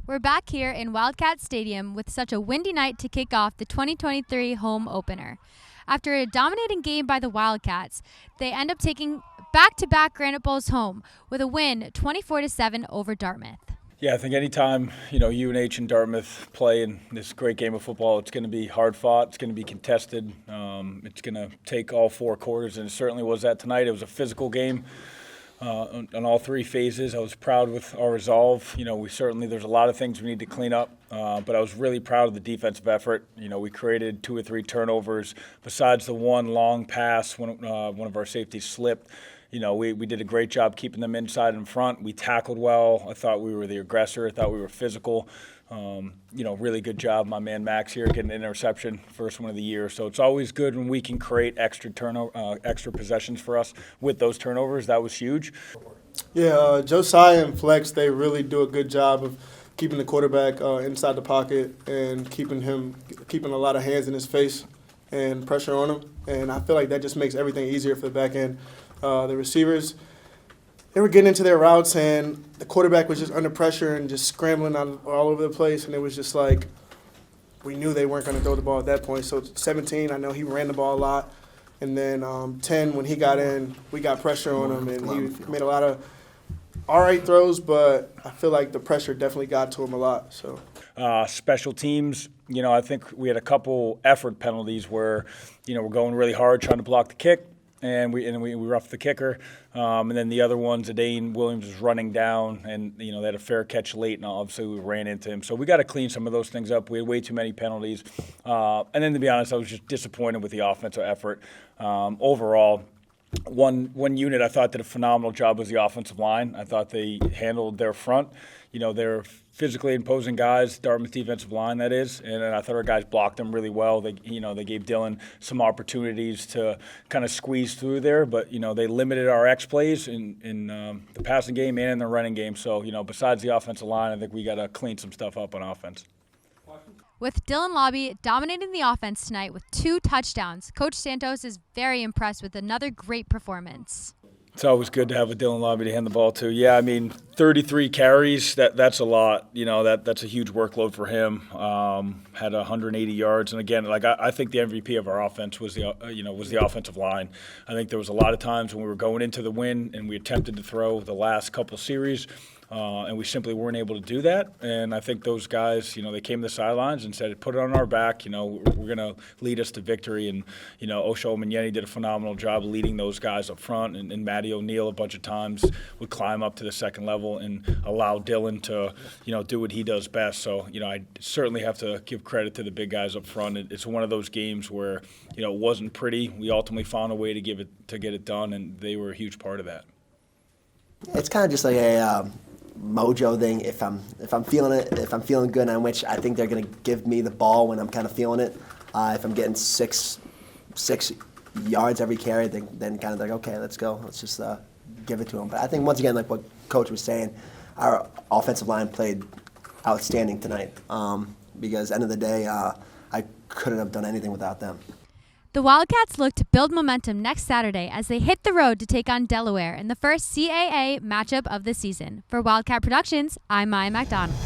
We're back here in Wildcat Stadium with such a windy night to kick off the 2023 home opener. After a dominating game by the Wildcats, they end up taking back-to-back Granite Bowls home with a win 24-7 over Dartmouth. Yeah, I think anytime, UNH and Dartmouth play in this great game of football, it's going to be hard fought, it's going to be contested, it's going to take all four quarters, and it certainly was that tonight. It was a physical game on all three phases. I was proud with our resolve. There's a lot of things we need to clean up, but I was really proud of the defensive effort. We created 2 or 3 turnovers. Besides the one long pass, one of our safeties slipped. We did a great job keeping them inside and front. We tackled well. I thought we were the aggressor. I thought we were physical. Really good job, my man Max here, getting an interception, first one of the year. So it's always good when we can create extra possessions for us with those turnovers. That was huge. Yeah, Josiah and Flex, they really do a good job of keeping the quarterback inside the pocket and keeping a lot of hands in his face and pressure on him. And I feel like that just makes everything easier for the back end. The receivers, they were getting into their routes, and the quarterback was just under pressure and just scrambling all over the place, and it was just like we knew they weren't going to throw the ball at that point. So 17, I know he ran the ball a lot, and then 10, when he got in, we got pressure on him, and he made a lot of all right throws, but I feel like the pressure definitely got to him a lot. So special teams, I think we had a couple effort penalties where, we're going really hard trying to block the kick. And we roughed the kicker, and then the other one, Zidane Williams was running down, and they had a fair catch late, and obviously we ran into him. So we got to clean some of those things up. We had way too many penalties, and then to be honest, I was just disappointed with the offensive effort overall. One unit I thought did a phenomenal job was the offensive line. I thought they handled their front. They're physically imposing guys, Dartmouth defensive line, that is, and I thought our guys blocked them really well. They gave Dylan some opportunities to kind of squeeze through there, but they limited our X plays in the passing game and in the running game. So besides the offensive line, I think we got to clean some stuff up on offense. With Dylan Lobby dominating the offense tonight with 2 touchdowns, Coach Santos is very impressed with another great performance. It's always good to have a Dylan Lobby to hand the ball to. Yeah, 33 carries, that's a lot. That's a huge workload for him. Had 180 yards, and again, I think the MVP of our offense was the offensive line. I think there was a lot of times when we were going into the win and we attempted to throw the last couple series, and we simply weren't able to do that. And I think those guys, they came to the sidelines and said, put it on our back, we're going to lead us to victory. And, Osho Minyeni did a phenomenal job leading those guys up front. And Matty O'Neill a bunch of times would climb up to the second level and allow Dylan to, do what he does best. So, I certainly have to give credit to the big guys up front. It's one of those games where, it wasn't pretty. We ultimately found a way to get it done, and they were a huge part of that. It's kind of just like a mojo thing. If I'm feeling it, if I'm feeling good, on which I think they're going to give me the ball when I'm kind of feeling it. If I'm getting six yards every carry, then kind of like, okay, let's go. Let's just give it to them. But I think once again, like what Coach was saying, our offensive line played outstanding tonight. Because end of the day, I couldn't have done anything without them. The Wildcats look to build momentum next Saturday as they hit the road to take on Delaware in the first CAA matchup of the season. For Wildcat Productions, I'm Maya MacDonald.